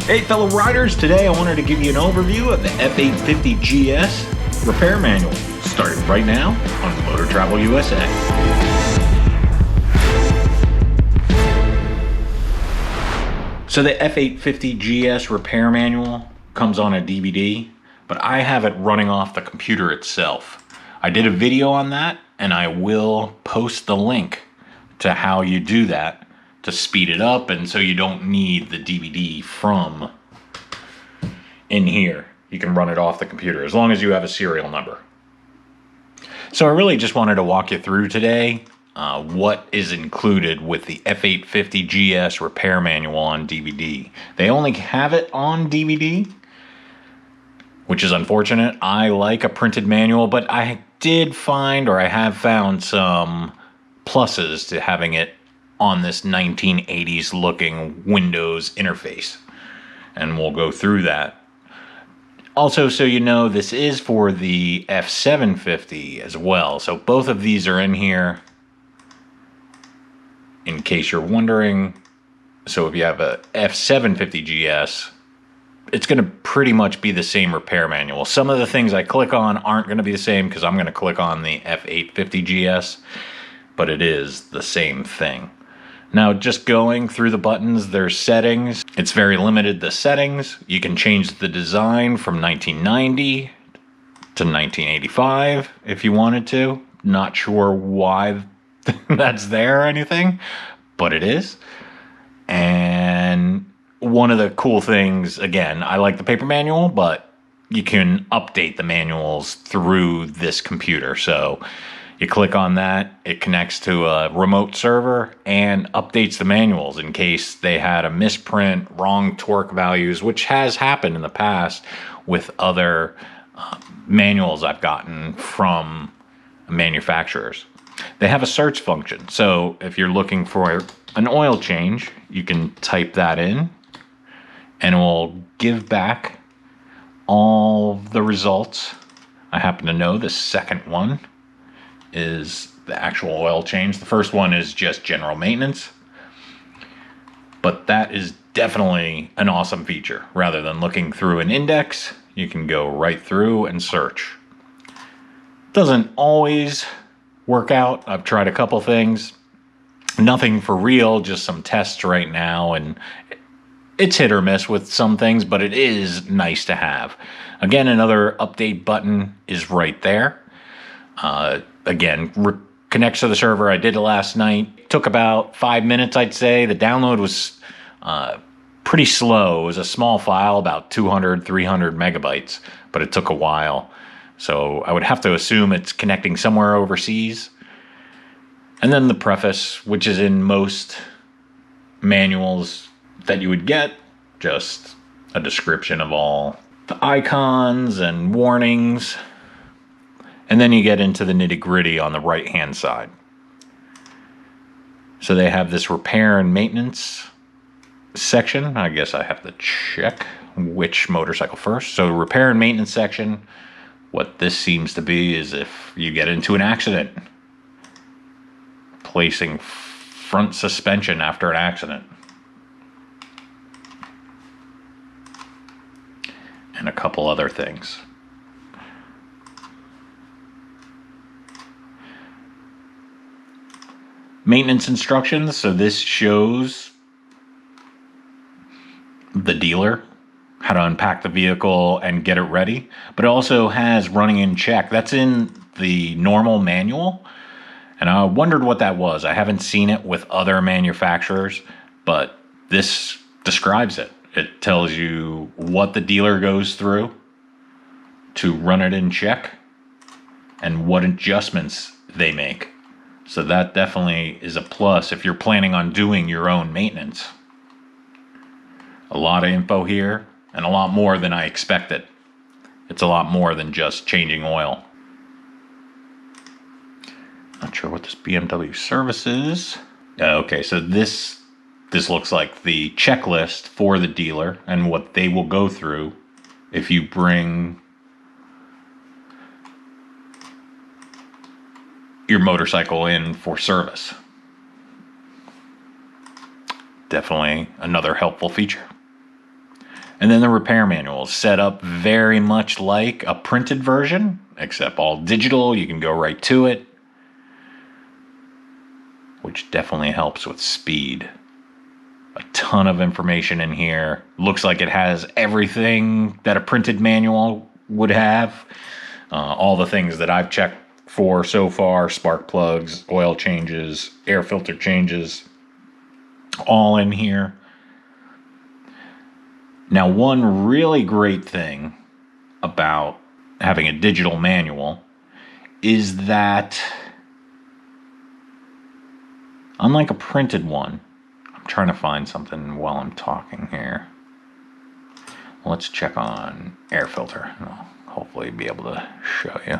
Hey fellow riders, today I wanted to give you an overview of the F850GS Repair Manual, starting right now on MotoTravelUSA. So the F850GS Repair Manual comes on a DVD, but I have it running off the computer itself. I did a video on that, and I will post the link to how you do that to speed it up, and so you don't need the DVD from in here. You can run it off the computer as long as you have a serial number. So I really just wanted to walk you through today what is included with the F850GS Repair Manual on DVD. They only have it on DVD, which is unfortunate. I like a printed manual, but I did find, or I have found, some pluses to having it on this 1980s looking Windows interface, and we'll go through that. Also, so you know, this is for the F750 as well, so both of these are in here in case you're wondering. So if you have a F750GS, it's going to pretty much be the same repair manual. Some of the things I click on aren't going to be the same because I'm going to click on the F850GS, but it is the same thing. Now, just going through the buttons, there's settings. It's very limited, the settings. You can change the design from 1990 to 1985 if you wanted to. Not sure why that's there or anything, but it is. And one of the cool things, again, I like the paper manual, but you can update the manuals through this computer. So you click on that, it connects to a remote server and updates the manuals in case they had a misprint, wrong torque values, which has happened in the past with other manuals I've gotten from manufacturers. They have a search function. So if you're looking for an oil change, you can type that in and it will give back all the results. I happen to know the second one is the actual oil change. The first one is just general maintenance, but that is definitely an awesome feature. Rather than looking through an index, you can go right through and search. Doesn't always work out. I've tried a couple things, nothing for real, just some tests right now, and it's hit or miss with some things, but it is nice to have. Again, another update button is right there. Again, connects to the server. I did it last night. Took about 5 minutes, I'd say. The download was pretty slow. It was a small file, about 200, 300 megabytes, but it took a while. So I would have to assume it's connecting somewhere overseas. And then the preface, which is in most manuals that you would get, just a description of all the icons and warnings. And then you get into the nitty-gritty on the right-hand side. So they have this repair and maintenance section. I guess I have to check which motorcycle first. So repair and maintenance section, what this seems to be is if you get into an accident, placing front suspension after an accident, and a couple other things. Maintenance instructions, so this shows the dealer how to unpack the vehicle and get it ready, but it also has running in check. That's in the normal manual, and I wondered what that was. I haven't seen it with other manufacturers, but this describes it. It tells you what the dealer goes through to run it in check and what adjustments they make. So that definitely is a plus if you're planning on doing your own maintenance. A lot of info here, and a lot more than I expected. It's a lot more than just changing oil. Not sure what this BMW service is. Okay, so this looks like the checklist for the dealer and what they will go through if you bring your motorcycle in for service. Definitely another helpful feature. And then the repair manual is set up very much like a printed version, except all digital. You can go right to it, which definitely helps with speed. A ton of information in here. Looks like it has everything that a printed manual would have. All the things that I've checked for so far: spark plugs, oil changes, air filter changes, all in here. Now, one really great thing about having a digital manual is that, unlike a printed one, I'm trying to find something while I'm talking here. Let's check on air filter. I'll hopefully be able to show you.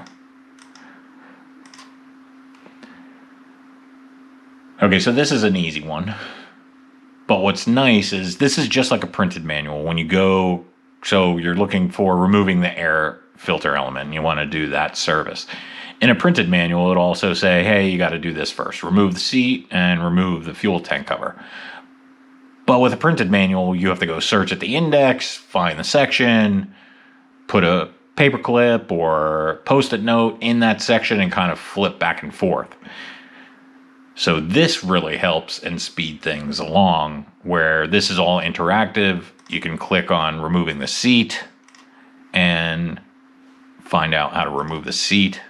Okay, so this is an easy one. But what's nice is this is just like a printed manual. When you go, so you're looking for removing the air filter element, and you want to do that service. In a printed manual, it'll also say, hey, you got to do this first. Remove the seat and remove the fuel tank cover. But with a printed manual, you have to go search at the index, find the section, put a paperclip or post-it note in that section, and kind of flip back and forth. So this really helps and speed things along, where this is all interactive. You can click on removing the seat and find out how to remove the seat,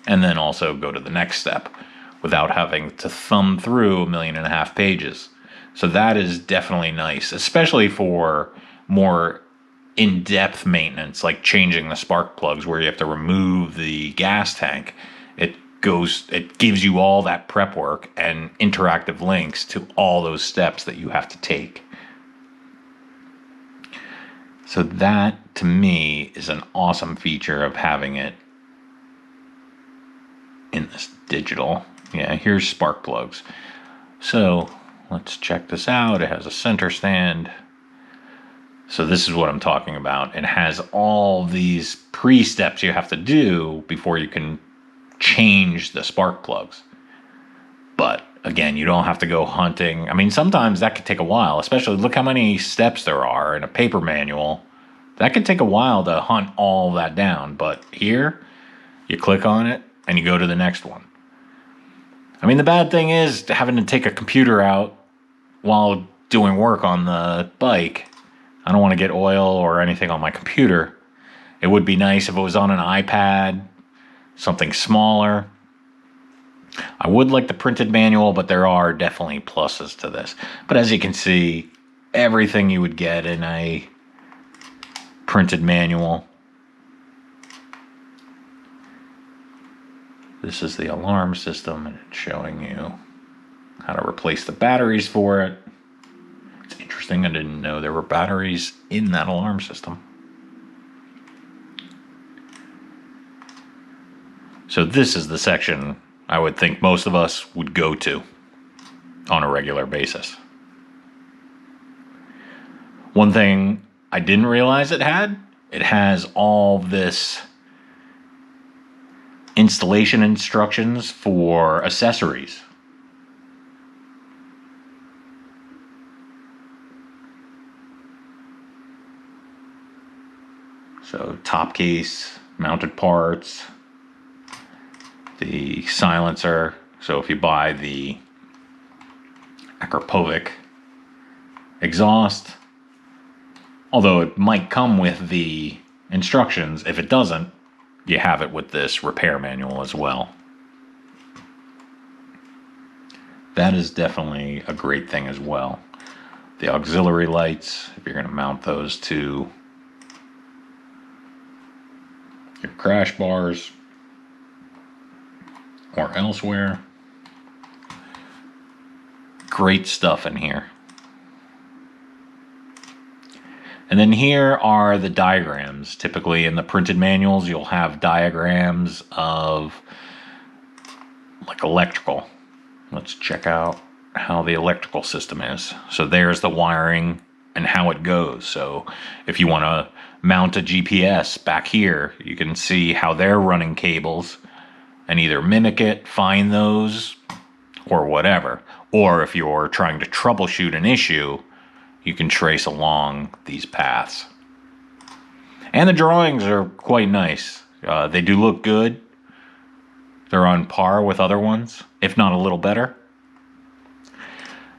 and then also go to the next step without having to thumb through 1.5 million pages. So that is definitely nice, especially for more in-depth maintenance, like changing the spark plugs where you have to remove the gas tank. It gives you all that prep work and interactive links to all those steps that you have to take. So that, to me, is an awesome feature of having it in this digital. Yeah, here's spark plugs. So let's check this out. It has a center stand. So this is what I'm talking about. It has all these pre-steps you have to do before you can change the spark plugs. But again, you don't have to go hunting. I mean, sometimes that could take a while, especially look how many steps there are in a paper manual. That could take a while to hunt all that down. But here, you click on it and you go to the next one. I mean, the bad thing is having to take a computer out while doing work on the bike. I don't want to get oil or anything on my computer. It would be nice if it was on an iPad, something smaller. I would like the printed manual, but there are definitely pluses to this. But as you can see, everything you would get in a printed manual. This is the alarm system, and it's showing you how to replace the batteries for it. It's interesting, I didn't know there were batteries in that alarm system. So this is the section I would think most of us would go to on a regular basis. One thing I didn't realize it has all this installation instructions for accessories. So top case, mounted parts, the silencer. So if you buy the Akrapovic exhaust, although it might come with the instructions, if it doesn't, you have it with this repair manual as well. That is definitely a great thing as well. The auxiliary lights, if you're going to mount those to your crash bars or elsewhere. Great stuff in here. And then here are the diagrams. Typically in the printed manuals, you'll have diagrams of like electrical. Let's check out how the electrical system is. So there's the wiring and how it goes. So if you want to mount a GPS back here, you can see how they're running cables and either mimic it, find those, or whatever. Or if you're trying to troubleshoot an issue, you can trace along these paths. And the drawings are quite nice. They do look good. They're on par with other ones, if not a little better.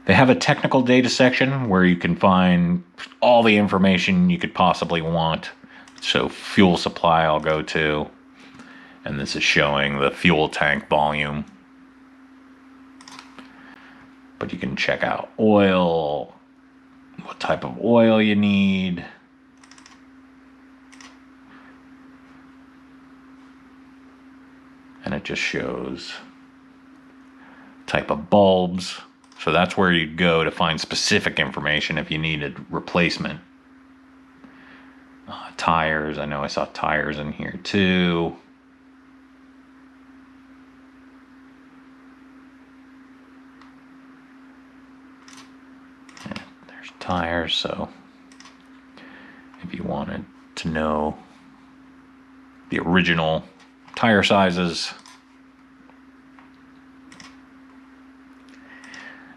They have a technical data section where you can find all the information you could possibly want. So fuel supply I'll go to. And this is showing the fuel tank volume. But you can check out oil, what type of oil you need. And it just shows type of bulbs. So that's where you'd go to find specific information if you needed replacement. Tires, I know I saw tires in here too. And there's tires, so if you wanted to know the original tire sizes.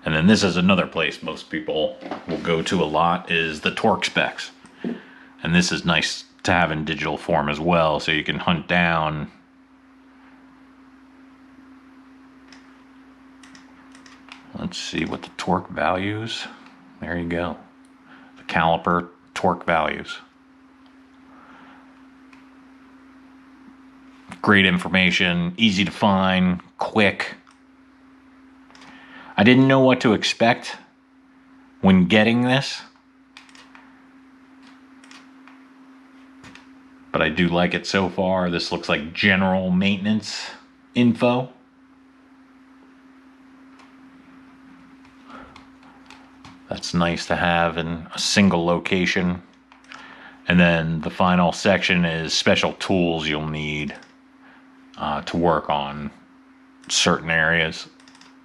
And then this is another place most people will go to a lot, is the torque specs. And this is nice to have in digital form as well, so you can hunt down let's see what the torque values. There you go. The caliper torque values. Great information, easy to find, quick. I didn't know what to expect when getting this, but I do like it so far. This looks like general maintenance info. That's nice to have in a single location. And then the final section is special tools you'll need to work on certain areas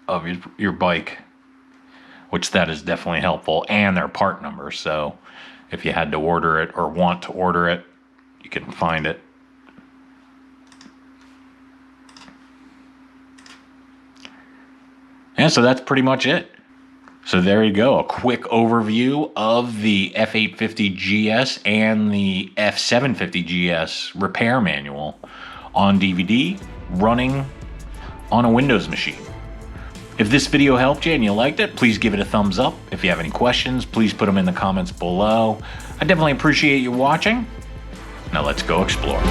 of your bike, which that is definitely helpful, and their part numbers. So if you had to order it or want to order it, you can find it. And so that's pretty much it. So there you go, a quick overview of the F850GS and the F750GS Repair Manual on DVD, running on a Windows machine. If this video helped you and you liked it, please give it a thumbs up. If you have any questions, please put them in the comments below. I definitely appreciate you watching. Now let's go explore.